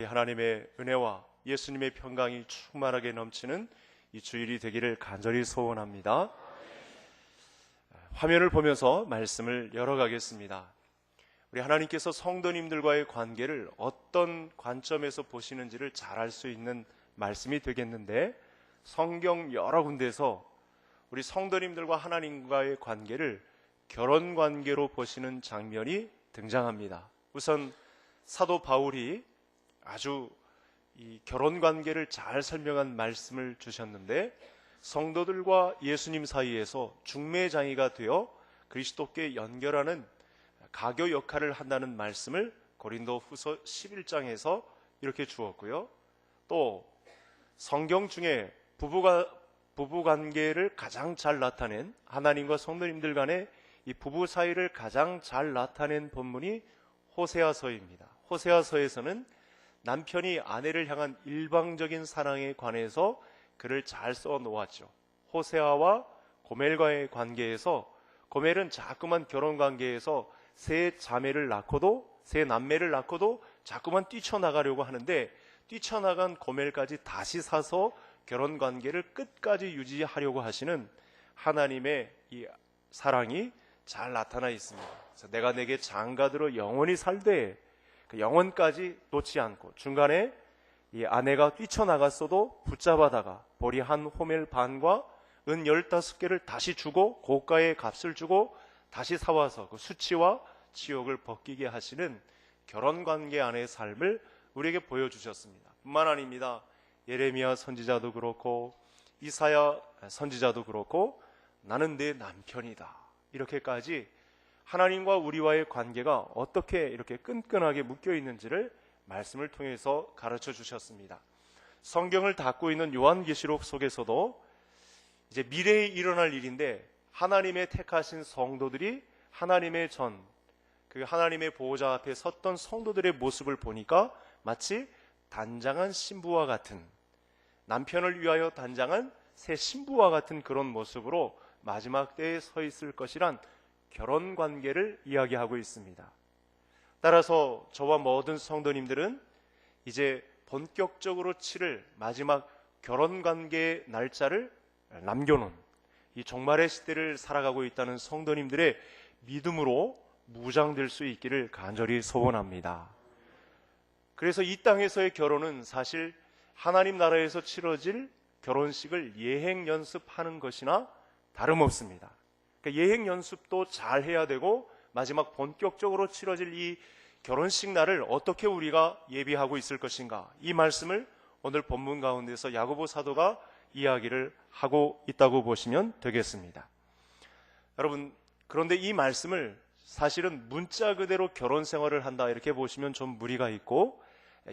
하나님의 은혜와 예수님의 평강이 충만하게 넘치는 이 주일이 되기를 간절히 소원합니다. 화면을 보면서 말씀을 열어가겠습니다. 우리 하나님께서 성도님들과의 관계를 어떤 관점에서 보시는지를 잘 알 수 있는 말씀이 되겠는데, 성경 여러 군데에서 우리 성도님들과 하나님과의 관계를 결혼 관계로 보시는 장면이 등장합니다. 우선 사도 바울이 아주 이 결혼 관계를 잘 설명한 말씀을 주셨는데, 성도들과 예수님 사이에서 중매장이가 되어 그리스도께 연결하는 가교 역할을 한다는 말씀을 고린도 후서 11장에서 이렇게 주었고요. 또 성경 중에 부부 관계를 가장 잘 나타낸, 하나님과 성도님들 간의 이 부부 사이를 가장 잘 나타낸 본문이 호세아서입니다. 호세아서에서는 남편이 아내를 향한 일방적인 사랑에 관해서 글을 잘 써 놓았죠. 호세아와 고멜과의 관계에서, 고멜은 자꾸만 결혼 관계에서 새 남매를 낳고도 자꾸만 뛰쳐나가려고 하는데, 뛰쳐나간 고멜까지 다시 사서 결혼 관계를 끝까지 유지하려고 하시는 하나님의 이 사랑이 잘 나타나 있습니다. 그래서 내가 내게 장가들어 영원히 살되, 그 영혼까지 놓지 않고 중간에 이 아내가 뛰쳐나갔어도 붙잡아다가 보리 한 호멜 반과 은 15개를 다시 주고 고가의 값을 주고 다시 사와서 그 수치와 치욕을 벗기게 하시는 결혼관계 안의 삶을 우리에게 보여주셨습니다. 뿐만 아닙니다. 예레미야 선지자도 그렇고 이사야 선지자도 그렇고 나는 내 남편이다, 이렇게까지 하나님과 우리와의 관계가 어떻게 이렇게 끈끈하게 묶여 있는지를 말씀을 통해서 가르쳐 주셨습니다. 성경을 닫고 있는 요한계시록 속에서도 이제 미래에 일어날 일인데, 하나님의 택하신 성도들이 하나님의 하나님의 보호자 앞에 섰던 성도들의 모습을 보니까 마치 단장한 신부와 같은, 남편을 위하여 단장한 새 신부와 같은 그런 모습으로 마지막 때에 서 있을 것이란 결혼 관계를 이야기하고 있습니다. 따라서 저와 모든 성도님들은 이제 본격적으로 치를 마지막 결혼 관계의 날짜를 남겨놓은 이 종말의 시대를 살아가고 있다는 성도님들의 믿음으로 무장될 수 있기를 간절히 소원합니다. 그래서 이 땅에서의 결혼은 사실 하나님 나라에서 치러질 결혼식을 예행 연습하는 것이나 다름없습니다. 그러니까 예행 연습도 잘 해야 되고, 마지막 본격적으로 치러질 이 결혼식 날을 어떻게 우리가 예비하고 있을 것인가, 이 말씀을 오늘 본문 가운데서 야고보 사도가 이야기를 하고 있다고 보시면 되겠습니다. 여러분, 그런데 이 말씀을 사실은 문자 그대로 결혼 생활을 한다, 이렇게 보시면 좀 무리가 있고,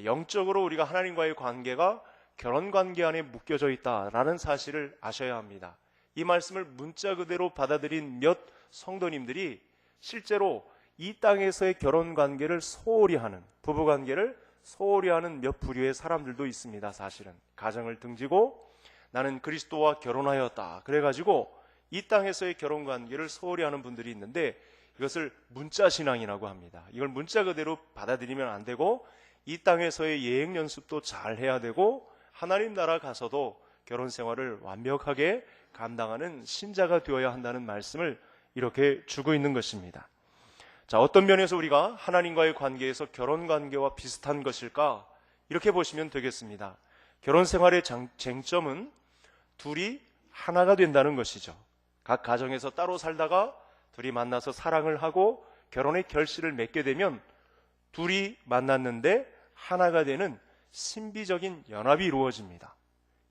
영적으로 우리가 하나님과의 관계가 결혼 관계 안에 묶여져 있다라는 사실을 아셔야 합니다. 이 말씀을 문자 그대로 받아들인 몇 성도님들이 실제로 이 땅에서의 결혼 관계를 소홀히 하는, 부부 관계를 소홀히 하는 몇 부류의 사람들도 있습니다. 사실은 가정을 등지고 나는 그리스도와 결혼하였다, 그래가지고 이 땅에서의 결혼 관계를 소홀히 하는 분들이 있는데, 이것을 문자 신앙이라고 합니다. 이걸 문자 그대로 받아들이면 안 되고, 이 땅에서의 예행 연습도 잘 해야 되고, 하나님 나라 가서도 결혼 생활을 완벽하게 감당하는 신자가 되어야 한다는 말씀을 이렇게 주고 있는 것입니다. 자, 어떤 면에서 우리가 하나님과의 관계에서 결혼 관계와 비슷한 것일까, 이렇게 보시면 되겠습니다. 결혼 생활의 쟁점은 둘이 하나가 된다는 것이죠. 각 가정에서 따로 살다가 둘이 만나서 사랑을 하고 결혼의 결실을 맺게 되면 둘이 만났는데 하나가 되는 신비적인 연합이 이루어집니다.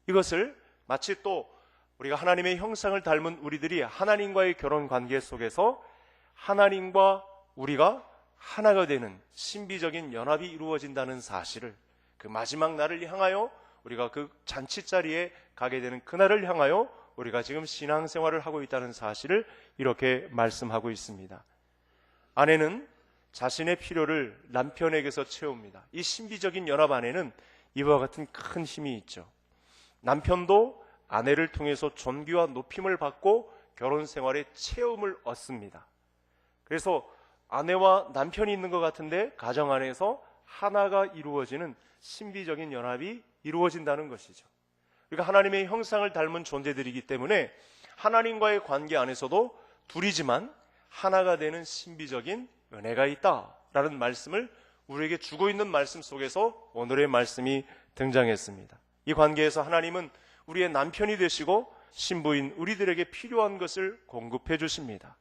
이것을 마치 또 우리가 하나님의 형상을 닮은 우리들이 하나님과의 결혼 관계 속에서 하나님과 우리가 하나가 되는 신비적인 연합이 이루어진다는 사실을, 그 마지막 날을 향하여 우리가 그 잔치 자리에 가게 되는 그날을 향하여 우리가 지금 신앙생활을 하고 있다는 사실을 이렇게 말씀하고 있습니다. 아내는 자신의 필요를 남편에게서 채웁니다. 이 신비적인 연합 안에는 이와 같은 큰 힘이 있죠. 남편도 아내를 통해서 존귀와 높임을 받고 결혼 생활의 체험을 얻습니다. 그래서 아내와 남편이 있는 것 같은데 가정 안에서 하나가 이루어지는 신비적인 연합이 이루어진다는 것이죠. 그러니까 하나님의 형상을 닮은 존재들이기 때문에 하나님과의 관계 안에서도 둘이지만 하나가 되는 신비적인 은혜가 있다라는 말씀을 우리에게 주고 있는 말씀 속에서 오늘의 말씀이 등장했습니다. 이 관계에서 하나님은 우리의 남편이 되시고 신부인 우리들에게 필요한 것을 공급해 주십니다.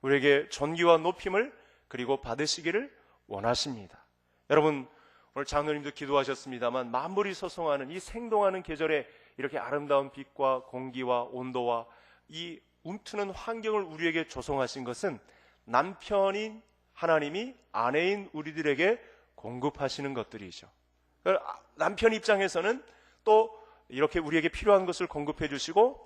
우리에게 존귀와 높임을 그리고 받으시기를 원하십니다. 여러분, 오늘 장로님도 기도하셨습니다만 만물이 소송하는 이 생동하는 계절에 이렇게 아름다운 빛과 공기와 온도와 이 움트는 환경을 우리에게 조성하신 것은 남편인 하나님이 아내인 우리들에게 공급하시는 것들이죠. 남편 입장에서는 또 이렇게 우리에게 필요한 것을 공급해 주시고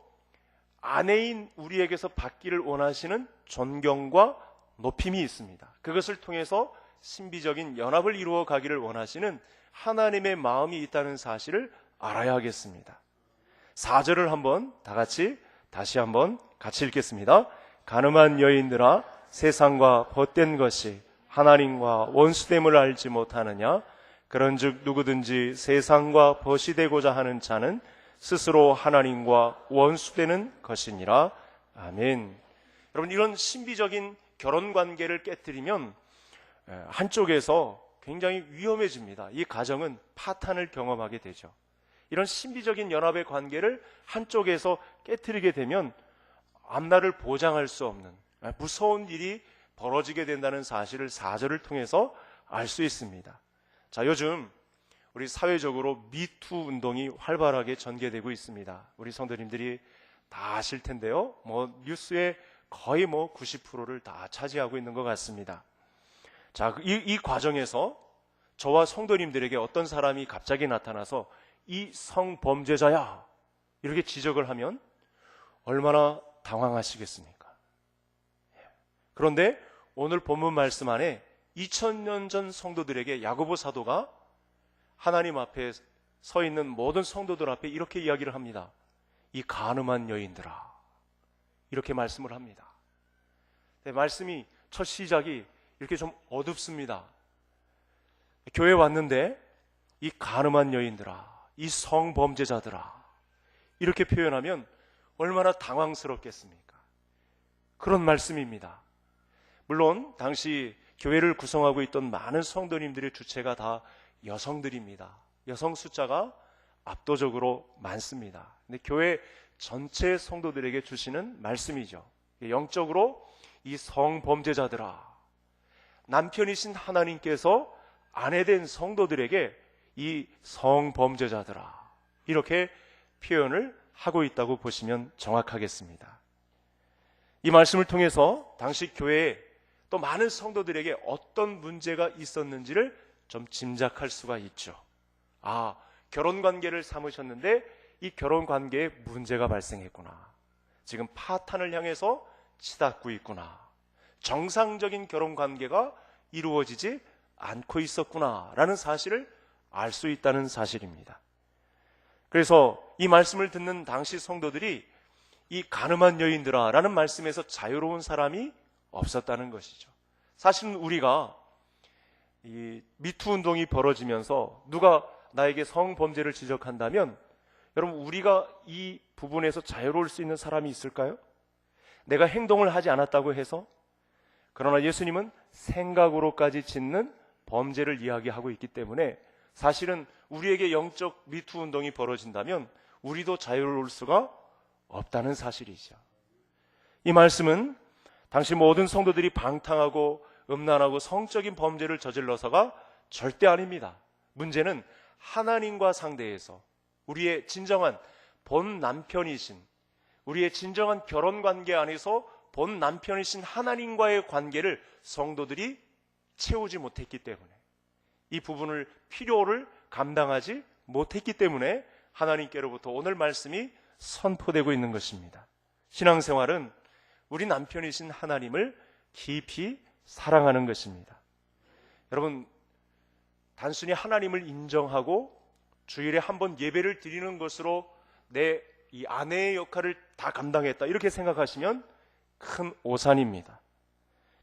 아내인 우리에게서 받기를 원하시는 존경과 높임이 있습니다. 그것을 통해서 신비적인 연합을 이루어 가기를 원하시는 하나님의 마음이 있다는 사실을 알아야 하겠습니다. 4절을 한번 다시 한번 같이 읽겠습니다. 가늠한 여인들아, 세상과 벗된 것이 하나님과 원수됨을 알지 못하느냐? 그런즉 누구든지 세상과 벗이 되고자 하는 자는 스스로 하나님과 원수되는 것이니라. 아멘. 여러분, 이런 신비적인 결혼 관계를 깨뜨리면 한쪽에서 굉장히 위험해집니다. 이 가정은 파탄을 경험하게 되죠. 이런 신비적인 연합의 관계를 한쪽에서 깨뜨리게 되면 앞날을 보장할 수 없는 무서운 일이 벌어지게 된다는 사실을 4절을 통해서 알 수 있습니다. 자, 요즘 우리 사회적으로 미투 운동이 활발하게 전개되고 있습니다. 우리 성도님들이 다 아실 텐데요. 뉴스의 거의 90%를 다 차지하고 있는 것 같습니다. 자, 이 과정에서 저와 성도님들에게 어떤 사람이 갑자기 나타나서 이 성범죄자야 이렇게 지적을 하면 얼마나 당황하시겠습니까? 그런데 오늘 본문 말씀 안에 2000년 전 성도들에게 야고보 사도가 하나님 앞에 서 있는 모든 성도들 앞에 이렇게 이야기를 합니다. 이 간음한 여인들아, 이렇게 말씀을 합니다. 네, 말씀이 첫 시작이 이렇게 좀 어둡습니다. 교회 왔는데 이 간음한 여인들아, 이 성범죄자들아, 이렇게 표현하면 얼마나 당황스럽겠습니까? 그런 말씀입니다. 물론 당시 교회를 구성하고 있던 많은 성도님들의 주체가 다 여성들입니다. 여성 숫자가 압도적으로 많습니다. 근데 교회 전체 성도들에게 주시는 말씀이죠. 영적으로 이 성범죄자들아, 남편이신 하나님께서 아내된 성도들에게 이 성범죄자들아, 이렇게 표현을 하고 있다고 보시면 정확하겠습니다. 이 말씀을 통해서 당시 교회에 또 많은 성도들에게 어떤 문제가 있었는지를 좀 짐작할 수가 있죠. 아, 결혼관계를 삼으셨는데 이 결혼관계에 문제가 발생했구나. 지금 파탄을 향해서 치닫고 있구나. 정상적인 결혼관계가 이루어지지 않고 있었구나 라는 사실을 알 수 있다는 사실입니다. 그래서 이 말씀을 듣는 당시 성도들이 이 간음한 여인들아 라는 말씀에서 자유로운 사람이 없었다는 것이죠. 사실은 우리가 이 미투 운동이 벌어지면서 누가 나에게 성범죄를 지적한다면 여러분, 우리가 이 부분에서 자유로울 수 있는 사람이 있을까요? 내가 행동을 하지 않았다고 해서. 그러나 예수님은 생각으로까지 짓는 범죄를 이야기하고 있기 때문에 사실은 우리에게 영적 미투 운동이 벌어진다면 우리도 자유로울 수가 없다는 사실이죠. 이 말씀은 당시 모든 성도들이 방탕하고 음란하고 성적인 범죄를 저질러서가 절대 아닙니다. 문제는 하나님과 상대해서 우리의 진정한 본 남편이신, 우리의 진정한 결혼관계 안에서 본 남편이신 하나님과의 관계를 성도들이 채우지 못했기 때문에, 이 부분을 필요를 감당하지 못했기 때문에 하나님께로부터 오늘 말씀이 선포되고 있는 것입니다. 신앙생활은 우리 남편이신 하나님을 깊이 사랑하는 것입니다. 여러분, 단순히 하나님을 인정하고 주일에 한 번 예배를 드리는 것으로 내 이 아내의 역할을 다 감당했다 이렇게 생각하시면 큰 오산입니다.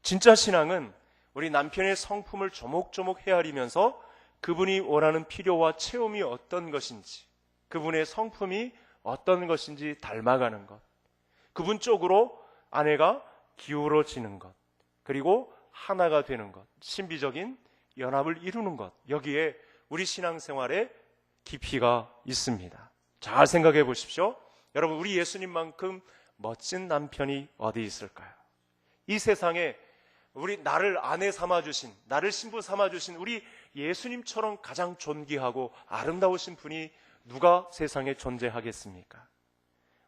진짜 신앙은 우리 남편의 성품을 조목조목 헤아리면서 그분이 원하는 필요와 체험이 어떤 것인지, 그분의 성품이 어떤 것인지 닮아가는 것, 그분 쪽으로 아내가 기울어지는 것, 그리고 하나가 되는 것, 신비적인 연합을 이루는 것, 여기에 우리 신앙생활에 깊이가 있습니다. 잘 생각해 보십시오. 여러분, 우리 예수님만큼 멋진 남편이 어디 있을까요? 이 세상에 나를 아내 삼아주신, 나를 신부 삼아주신 우리 예수님처럼 가장 존귀하고 아름다우신 분이 누가 세상에 존재하겠습니까?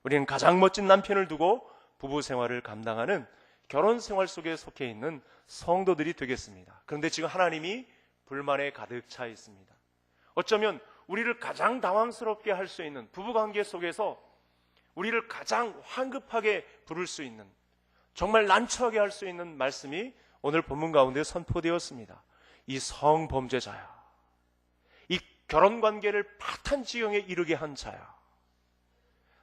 우리는 가장 멋진 남편을 두고 부부 생활을 감당하는 결혼 생활 속에 속해 있는 성도들이 되겠습니다. 그런데 지금 하나님이 불만에 가득 차 있습니다. 어쩌면 우리를 가장 당황스럽게 할 수 있는 부부관계 속에서 우리를 가장 황급하게 부를 수 있는, 정말 난처하게 할 수 있는 말씀이 오늘 본문 가운데 선포되었습니다. 이 성범죄자야, 이 결혼관계를 파탄지경에 이르게 한 자야,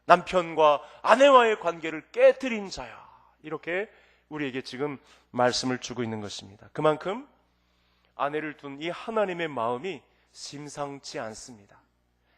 남편과 아내와의 관계를 깨뜨린 자야, 이렇게 우리에게 지금 말씀을 주고 있는 것입니다. 그만큼 아내를 둔 이 하나님의 마음이 심상치 않습니다.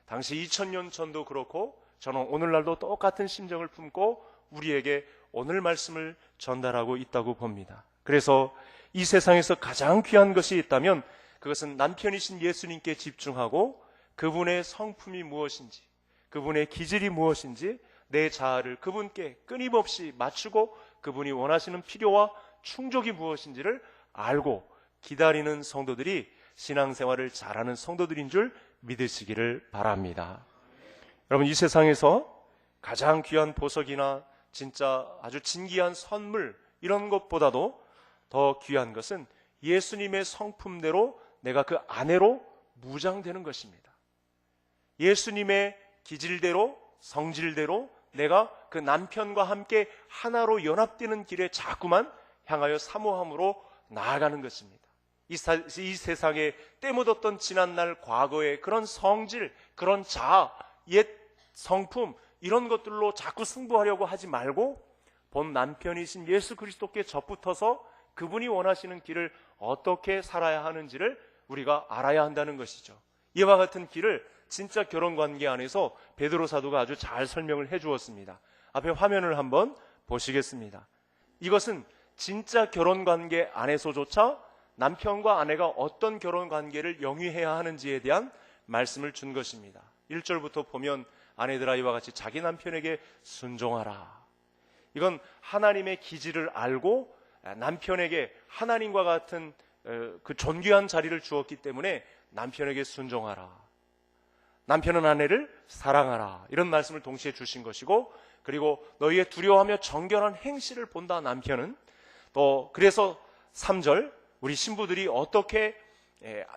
당시 2000년 전도 그렇고 저는 오늘날도 똑같은 심정을 품고 우리에게 오늘 말씀을 전달하고 있다고 봅니다. 그래서 이 세상에서 가장 귀한 것이 있다면 그것은 남편이신 예수님께 집중하고 그분의 성품이 무엇인지, 그분의 기질이 무엇인지 내 자아를 그분께 끊임없이 맞추고 그분이 원하시는 필요와 충족이 무엇인지를 알고 기다리는 성도들이 신앙생활을 잘하는 성도들인 줄 믿으시기를 바랍니다. 여러분, 이 세상에서 가장 귀한 보석이나 진짜 아주 진귀한 선물, 이런 것보다도 더 귀한 것은 예수님의 성품대로 내가 그 아내로 무장되는 것입니다. 예수님의 기질대로, 성질대로 내가 그 남편과 함께 하나로 연합되는 길에 자꾸만 향하여 사모함으로 나아가는 것입니다. 이 세상에 때묻었던 지난날 과거의 그런 성질, 그런 자아, 옛 성품, 이런 것들로 자꾸 승부하려고 하지 말고 본 남편이신 예수 그리스도께 접붙어서 그분이 원하시는 길을 어떻게 살아야 하는지를 우리가 알아야 한다는 것이죠. 이와 같은 길을 진짜 결혼관계 안에서 베드로 사도가 아주 잘 설명을 해 주었습니다. 앞에 화면을 한번 보시겠습니다. 이것은 진짜 결혼관계 안에서조차 남편과 아내가 어떤 결혼관계를 영위해야 하는지에 대한 말씀을 준 것입니다. 1절부터 보면 아내들아 이와 같이 자기 남편에게 순종하라. 이건 하나님의 기질을 알고 남편에게 하나님과 같은 그 존귀한 자리를 주었기 때문에 남편에게 순종하라. 남편은 아내를 사랑하라. 이런 말씀을 동시에 주신 것이고, 그리고 너희의 두려워하며 정결한 행실을 본다. 남편은 또 그래서 3절 우리 신부들이 어떻게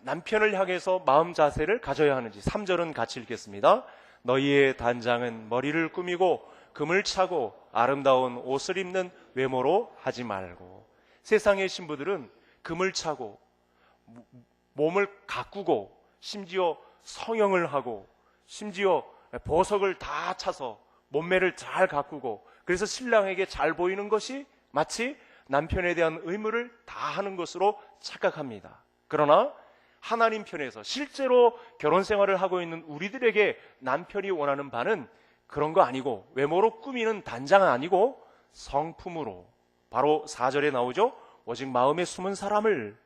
남편을 향해서 마음 자세를 가져야 하는지 3절은 같이 읽겠습니다. 너희의 단장은 머리를 꾸미고 금을 차고 아름다운 옷을 입는 외모로 하지 말고. 세상의 신부들은 금을 차고 몸을 가꾸고 심지어 성형을 하고 심지어 보석을 다 차서 몸매를 잘 가꾸고, 그래서 신랑에게 잘 보이는 것이 마치 남편에 대한 의무를 다하는 것으로 착각합니다. 그러나 하나님 편에서 실제로 결혼 생활을 하고 있는 우리들에게 남편이 원하는 바는 그런 거 아니고, 외모로 꾸미는 단장은 아니고 성품으로, 바로 4절에 나오죠. 오직 마음에 숨은 사람을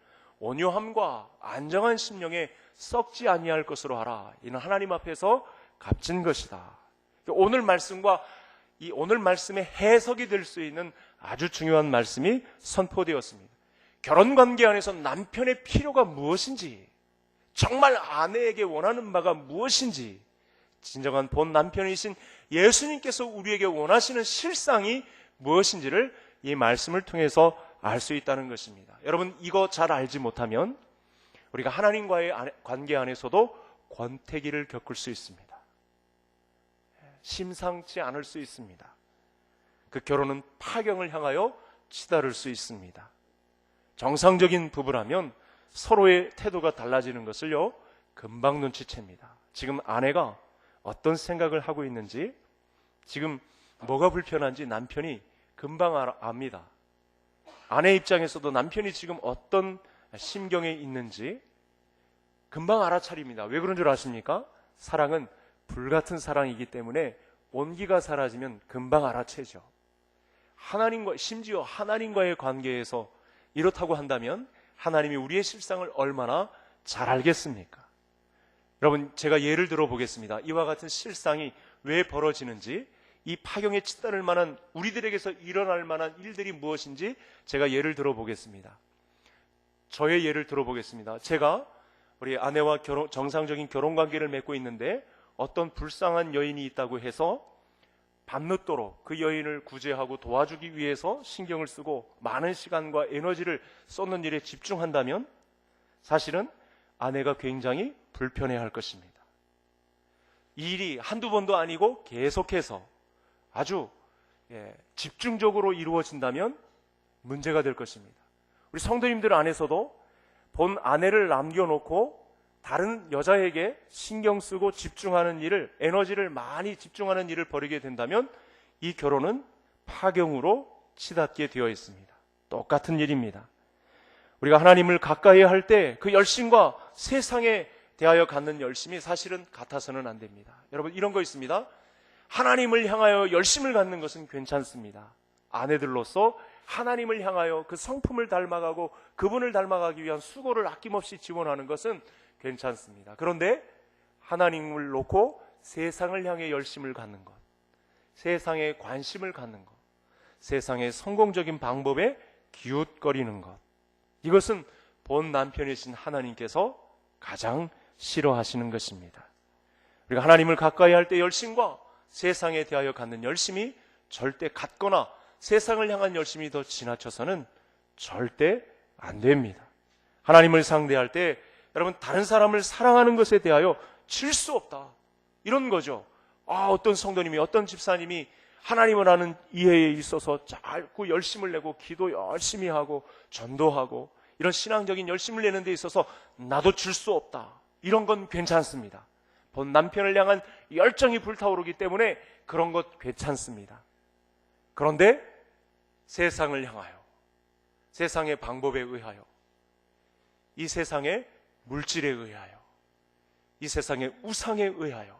온유함과 안정한 심령에 썩지 아니할 것으로 하라. 이는 하나님 앞에서 값진 것이다. 오늘 말씀과 이 오늘 말씀의 해석이 될 수 있는 아주 중요한 말씀이 선포되었습니다. 결혼관계 안에서 남편의 필요가 무엇인지, 정말 아내에게 원하는 바가 무엇인지, 진정한 본 남편이신 예수님께서 우리에게 원하시는 실상이 무엇인지를 이 말씀을 통해서 알 수 있다는 것입니다. 여러분, 이거 잘 알지 못하면 우리가 하나님과의 관계 안에서도 권태기를 겪을 수 있습니다. 심상치 않을 수 있습니다. 그 결혼은 파경을 향하여 치달을 수 있습니다. 정상적인 부부라면 서로의 태도가 달라지는 것을요, 금방 눈치챕니다. 지금 아내가 어떤 생각을 하고 있는지, 지금 뭐가 불편한지 남편이 금방 압니다. 아내 입장에서도 남편이 지금 어떤 심경에 있는지, 금방 알아차립니다. 왜 그런 줄 아십니까? 사랑은 불같은 사랑이기 때문에 온기가 사라지면 금방 알아채죠. 심지어 하나님과의 관계에서 이렇다고 한다면 하나님이 우리의 실상을 얼마나 잘 알겠습니까? 여러분, 제가 예를 들어 보겠습니다. 이와 같은 실상이 왜 벌어지는지, 이 파경에 치달을 만한, 우리들에게서 일어날 만한 일들이 무엇인지 제가 예를 들어 보겠습니다. 저의 예를 들어 보겠습니다. 제가 우리 아내와 정상적인 결혼 관계를 맺고 있는데 어떤 불쌍한 여인이 있다고 해서 밤늦도록 그 여인을 구제하고 도와주기 위해서 신경을 쓰고 많은 시간과 에너지를 쏟는 일에 집중한다면 사실은 아내가 굉장히 불편해할 것입니다. 이 일이 한두 번도 아니고 계속해서 아주 집중적으로 이루어진다면 문제가 될 것입니다. 우리 성도님들 안에서도 본 아내를 남겨놓고 다른 여자에게 신경 쓰고 집중하는 일을, 에너지를 많이 집중하는 일을 벌이게 된다면 이 결혼은 파경으로 치닫게 되어 있습니다. 똑같은 일입니다. 우리가 하나님을 가까이 할 때 그 열심과 세상에 대하여 갖는 열심이 사실은 같아서는 안 됩니다. 여러분, 이런 거 있습니다. 하나님을 향하여 열심을 갖는 것은 괜찮습니다. 아내들로서 하나님을 향하여 그 성품을 닮아가고 그분을 닮아가기 위한 수고를 아낌없이 지원하는 것은 괜찮습니다. 그런데 하나님을 놓고 세상을 향해 열심을 갖는 것, 세상에 관심을 갖는 것, 세상의 성공적인 방법에 기웃거리는 것, 이것은 본 남편이신 하나님께서 가장 싫어하시는 것입니다. 우리가 하나님을 가까이 할 때 열심과 세상에 대하여 갖는 열심이 절대 같거나 세상을 향한 열심이 더 지나쳐서는 절대 안 됩니다. 하나님을 상대할 때 여러분, 다른 사람을 사랑하는 것에 대하여 질 수 없다, 이런 거죠. 어떤 성도님이, 어떤 집사님이 하나님을 아는 이해에 있어서 짧고 열심을 내고 기도 열심히 하고 전도하고 이런 신앙적인 열심을 내는 데 있어서 나도 질 수 없다, 이런 건 괜찮습니다. 본 남편을 향한 열정이 불타오르기 때문에 그런 것 괜찮습니다. 그런데 세상을 향하여, 세상의 방법에 의하여, 이 세상의 물질에 의하여, 이 세상의 우상에 의하여,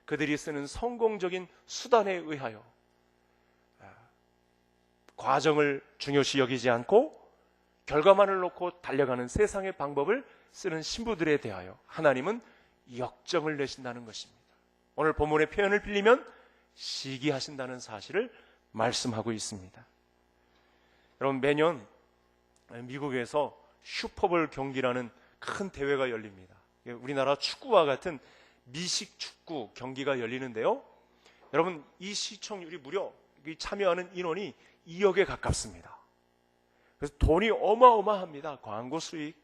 그들이 쓰는 성공적인 수단에 의하여 과정을 중요시 여기지 않고 결과만을 놓고 달려가는 세상의 방법을 쓰는 신부들에 대하여 하나님은 역정을 내신다는 것입니다. 오늘 본문의 표현을 빌리면 시기하신다는 사실을 말씀하고 있습니다. 여러분, 매년 미국에서 슈퍼볼 경기라는 큰 대회가 열립니다. 우리나라 축구와 같은 미식 축구 경기가 열리는데요, 여러분, 이 시청률이 무려 참여하는 인원이 2억에 가깝습니다. 그래서 돈이 어마어마합니다. 광고 수익,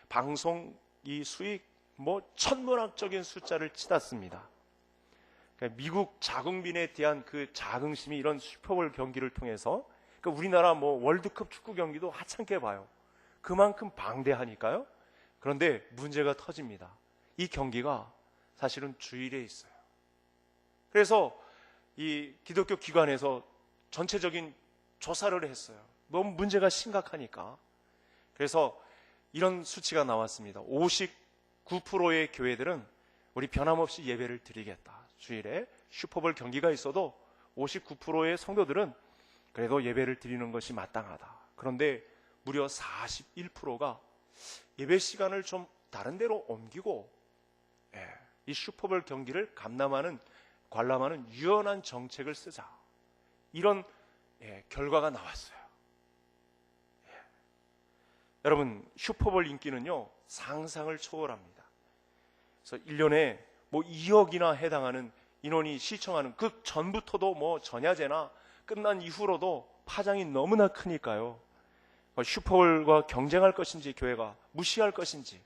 방송 이 수익, 천문학적인 숫자를 치닫습니다. 그러니까 미국 자국민에 대한 그 자긍심이 이런 슈퍼볼 경기를 통해서, 그러니까 우리나라 월드컵 축구 경기도 하찮게 봐요. 그만큼 방대하니까요. 그런데 문제가 터집니다. 이 경기가 사실은 주일에 있어요. 그래서 이 기독교 기관에서 전체적인 조사를 했어요. 너무 문제가 심각하니까. 그래서 이런 수치가 나왔습니다. 59%의 교회들은 우리 변함없이 예배를 드리겠다. 주일에 슈퍼볼 경기가 있어도 59%의 성도들은 그래도 예배를 드리는 것이 마땅하다. 그런데 무려 41%가 예배 시간을 좀 다른 데로 옮기고 이 슈퍼볼 경기를 관람하는 유연한 정책을 쓰자, 이런 결과가 나왔어요. 여러분, 슈퍼볼 인기는요 상상을 초월합니다. 그래서 1년에 2억이나 해당하는 인원이 시청하는, 그 전부터도 전야제나 끝난 이후로도 파장이 너무나 크니까요, 슈퍼볼과 경쟁할 것인지 교회가 무시할 것인지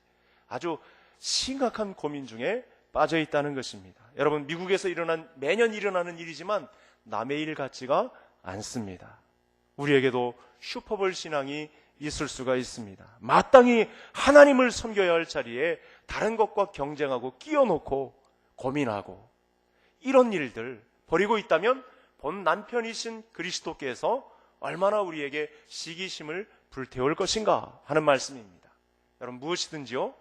아주 심각한 고민 중에 빠져 있다는 것입니다. 여러분, 미국에서 매년 일어나는 일이지만 남의 일 같지가 않습니다. 우리에게도 슈퍼볼 신앙이 있을 수가 있습니다. 마땅히 하나님을 섬겨야 할 자리에 다른 것과 경쟁하고 끼워놓고 고민하고 이런 일들 벌이고 있다면 본 남편이신 그리스도께서 얼마나 우리에게 시기심을 불태울 것인가 하는 말씀입니다. 여러분, 무엇이든지요,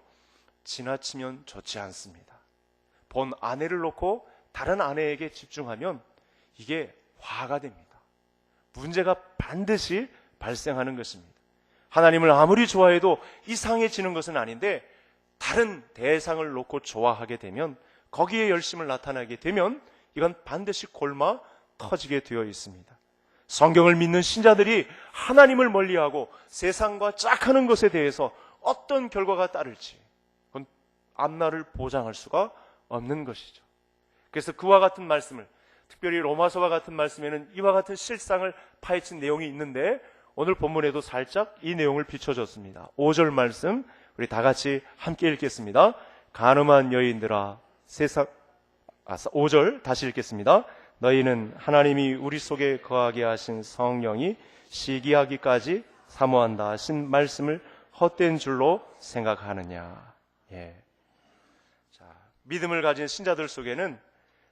지나치면 좋지 않습니다. 본 아내를 놓고 다른 아내에게 집중하면 이게 화가 됩니다. 문제가 반드시 발생하는 것입니다. 하나님을 아무리 좋아해도 이상해지는 것은 아닌데 다른 대상을 놓고 좋아하게 되면, 거기에 열심을 나타나게 되면 이건 반드시 골마 터지게 되어 있습니다. 성경을 믿는 신자들이 하나님을 멀리하고 세상과 짝하는 것에 대해서 어떤 결과가 따를지 그건 앞날을 보장할 수가 없는 것이죠. 그래서 그와 같은 말씀을, 특별히 로마서와 같은 말씀에는 이와 같은 실상을 파헤친 내용이 있는데 오늘 본문에도 살짝 이 내용을 비춰줬습니다. 5절 말씀 우리 다 같이 함께 읽겠습니다. 간음한 여인들아 5절 다시 읽겠습니다. 너희는 하나님이 우리 속에 거하게 하신 성령이 시기하기까지 사모한다 하신 말씀을 헛된 줄로 생각하느냐. 자, 믿음을 가진 신자들 속에는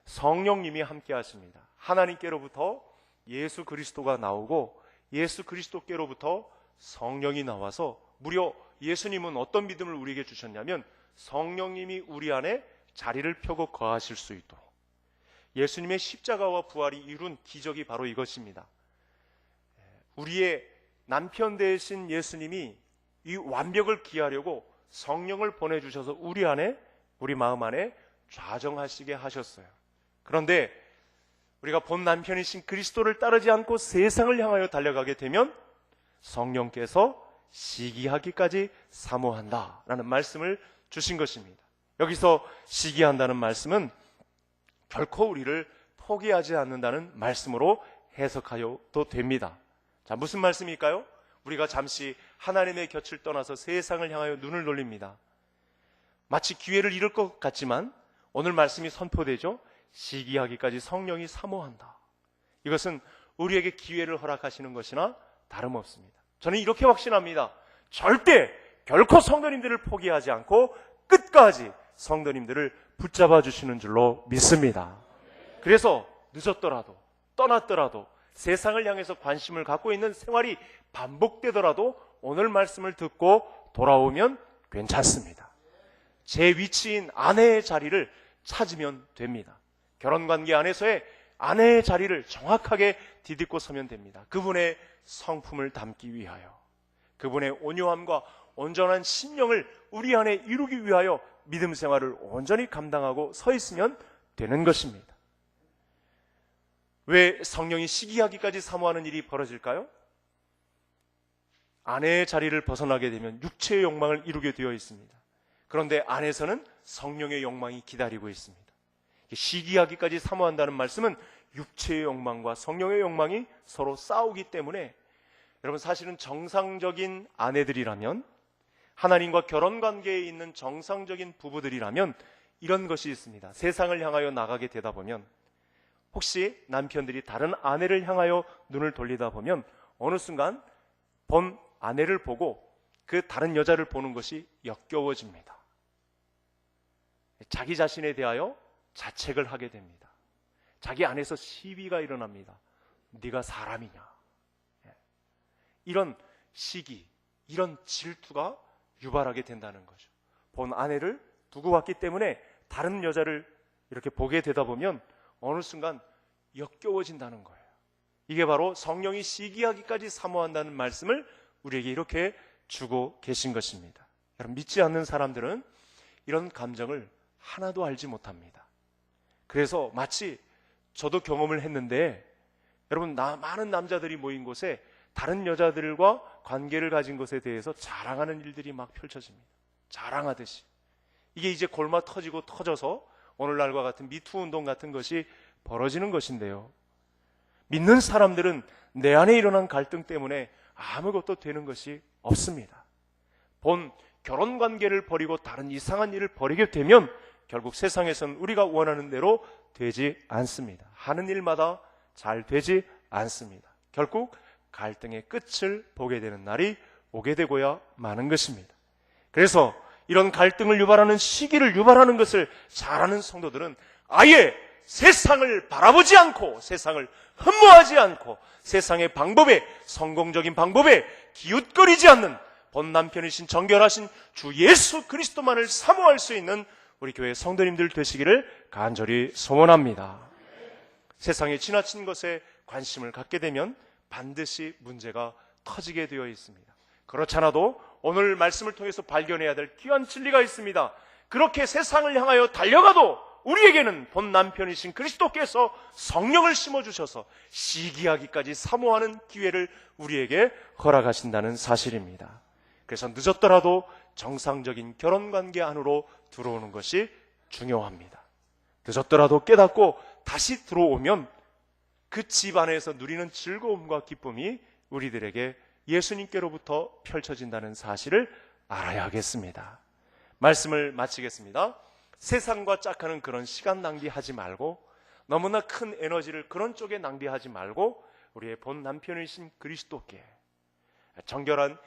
성령님이 함께 하십니다. 하나님께로부터 예수 그리스도가 나오고 예수 그리스도께로부터 성령이 나와서, 무려 예수님은 어떤 믿음을 우리에게 주셨냐면 성령님이 우리 안에 자리를 펴고 거하실 수 있도록, 예수님의 십자가와 부활이 이룬 기적이 바로 이것입니다. 우리의 남편 되신 예수님이 이 완벽을 기하려고 성령을 보내주셔서 우리 안에, 우리 마음 안에 좌정하시게 하셨어요. 그런데 우리가 본 남편이신 그리스도를 따르지 않고 세상을 향하여 달려가게 되면 성령께서 시기하기까지 사모한다라는 말씀을 주신 것입니다. 여기서 시기한다는 말씀은 결코 우리를 포기하지 않는다는 말씀으로 해석하여도 됩니다. 자, 무슨 말씀일까요? 우리가 잠시 하나님의 곁을 떠나서 세상을 향하여 눈을 돌립니다. 마치 기회를 잃을 것 같지만 오늘 말씀이 선포되죠. 시기하기까지 성령이 사모한다. 이것은 우리에게 기회를 허락하시는 것이나 다름없습니다. 저는 이렇게 확신합니다. 절대 결코 성도님들을 포기하지 않고 끝까지 성도님들을 붙잡아 주시는 줄로 믿습니다. 그래서 늦었더라도 떠났더라도 세상을 향해서 관심을 갖고 있는 생활이 반복되더라도 오늘 말씀을 듣고 돌아오면 괜찮습니다. 제 위치인 아내의 자리를 찾으면 됩니다. 결혼관계 안에서의 아내의 자리를 정확하게 디딛고 서면 됩니다. 그분의 성품을 담기 위하여, 그분의 온유함과 온전한 심령을 우리 안에 이루기 위하여 믿음 생활을 온전히 감당하고 서 있으면 되는 것입니다. 왜 성령이 시기하기까지 사모하는 일이 벌어질까요? 아내의 자리를 벗어나게 되면 육체의 욕망을 이루게 되어 있습니다. 그런데 안에서는 성령의 욕망이 기다리고 있습니다. 시기하기까지 사모한다는 말씀은 육체의 욕망과 성령의 욕망이 서로 싸우기 때문에, 여러분 사실은 정상적인 아내들이라면, 하나님과 결혼관계에 있는 정상적인 부부들이라면 이런 것이 있습니다. 세상을 향하여 나가게 되다 보면, 혹시 남편들이 다른 아내를 향하여 눈을 돌리다 보면 어느 순간 본 아내를 보고 그 다른 여자를 보는 것이 역겨워집니다. 자기 자신에 대하여 자책을 하게 됩니다. 자기 안에서 시비가 일어납니다. 네가 사람이냐. 이런 시기, 이런 질투가 유발하게 된다는 거죠. 본 아내를 두고 왔기 때문에 다른 여자를 이렇게 보게 되다 보면 어느 순간 역겨워진다는 거예요. 이게 바로 성령이 시기하기까지 사모한다는 말씀을 우리에게 이렇게 주고 계신 것입니다. 여러분, 믿지 않는 사람들은 이런 감정을 하나도 알지 못합니다. 그래서 마치 저도 경험을 했는데, 여러분 많은 남자들이 모인 곳에 다른 여자들과 관계를 가진 것에 대해서 자랑하는 일들이 막 펼쳐집니다. 자랑하듯이. 이게 이제 골마 터지고 터져서 오늘날과 같은 미투 운동 같은 것이 벌어지는 것인데요. 믿는 사람들은 내 안에 일어난 갈등 때문에 아무것도 되는 것이 없습니다. 본 결혼관계를 버리고 다른 이상한 일을 벌이게 되면 결국 세상에선 우리가 원하는 대로 되지 않습니다. 하는 일마다 잘 되지 않습니다. 결국 갈등의 끝을 보게 되는 날이 오게 되고야 마는 것입니다. 그래서 이런 갈등을 유발하는 시기를 유발하는 것을 잘 아는 성도들은 아예 세상을 바라보지 않고, 세상을 흠모하지 않고, 세상의 방법에, 성공적인 방법에 기웃거리지 않는 본 남편이신 정결하신 주 예수 그리스도만을 사모할 수 있는 우리 교회 성도님들 되시기를 간절히 소원합니다. 세상에 지나친 것에 관심을 갖게 되면 반드시 문제가 터지게 되어 있습니다. 그렇지 않아도 오늘 말씀을 통해서 발견해야 될 귀한 진리가 있습니다. 그렇게 세상을 향하여 달려가도 우리에게는 본 남편이신 그리스도께서 성령을 심어주셔서 시기하기까지 사모하는 기회를 우리에게 허락하신다는 사실입니다. 그래서 늦었더라도 정상적인 결혼관계 안으로 들어오는 것이 중요합니다. 늦었더라도 깨닫고 다시 들어오면 그 집 안에서 누리는 즐거움과 기쁨이 우리들에게 예수님께로부터 펼쳐진다는 사실을 알아야 하겠습니다. 말씀을 마치겠습니다. 세상과 짝하는 그런 시간 낭비하지 말고 너무나 큰 에너지를 그런 쪽에 낭비하지 말고 우리의 본 남편이신 그리스도께 정결한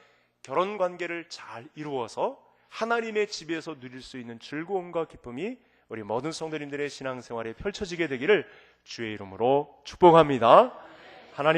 결혼관계를 잘 이루어서 하나님의 집에서 누릴 수 있는 즐거움과 기쁨이 우리 모든 성도님들의 신앙생활에 펼쳐지게 되기를 주의 이름으로 축복합니다.